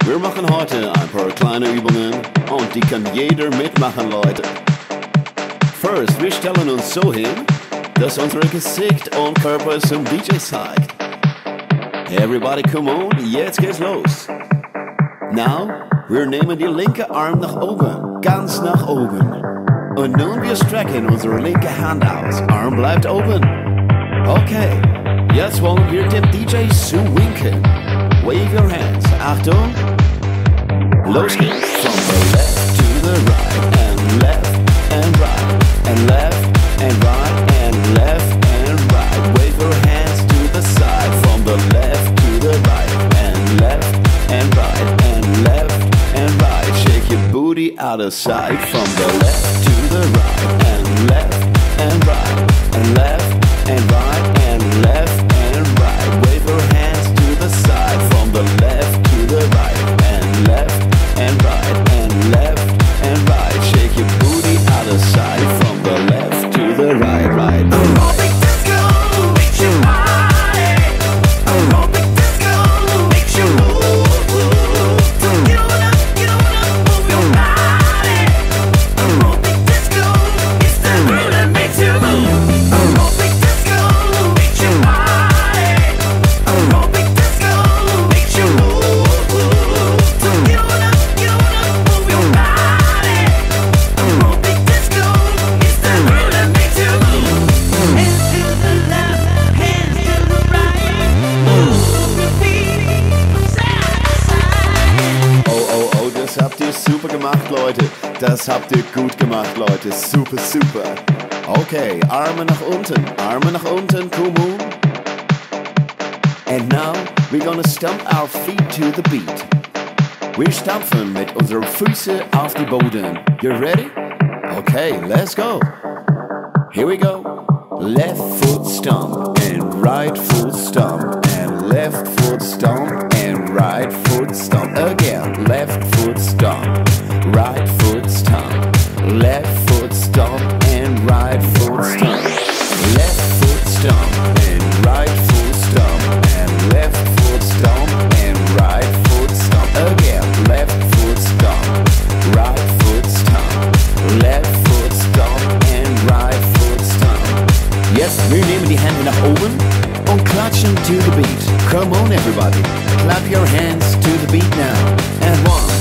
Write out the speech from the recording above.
Wir machen heute ein paar kleine Übungen und die kann jeder mitmachen, Leute. First, wir stellen uns so hin, dass unser Gesicht und Körper zum DJ zeigt. Everybody come on, jetzt geht's los. Now, wir nehmen die linke Arm nach oben, ganz nach oben. Und nun wir strecken unsere linke Hand aus, Arm bleibt oben. Okay, jetzt wollen wir dem DJ zuwinken. Wave your hands, Achtung. Los geht's. From the left to the right and left and right and left and right and left and right. Wave your hands to the side. From the left to the right and left and right and left and right. Shake your booty out of sight. From the left to the right and left and right and left and right and left and right. Wave your hands to the side. From the left to the right and left and right and left and right. Shake your booty out of sight. From the left to the right, right. Aerobic disco makes you party. Aerobic disco makes you move. Get on up, move your body. Aerobic disco is the groove that makes you move. Aerobic disco makes you party. Aerobic disco makes you move. Get on up, move your body. Aerobic disco is the groove that makes you move. Hands to the left, hands to the right. Move your feet from side to side. Oh, das habt ihr super gemacht, Leute. Das habt ihr gut gemacht, Leute. Super, super. Okay, Arme nach unten, come on. And now, we're gonna stomp our feet to the beat. Wir stampfen mit unseren Füßen auf die Boden. You ready? Okay, let's go. Here we go. Left foot stomp and right foot stomp and left foot stomp and right foot stomp again. Left foot stomp, right foot stomp, left foot stomp and right foot stomp. Left foot stomp and right foot stomp and left foot stomp and right foot stomp again. Left foot stomp, right foot stomp, left foot stomp and right foot stomp. Jetzt, wir nehmen die Hände nach oben und klatschen to the beat. Come on everybody, clap your hands to the beat now. And 1,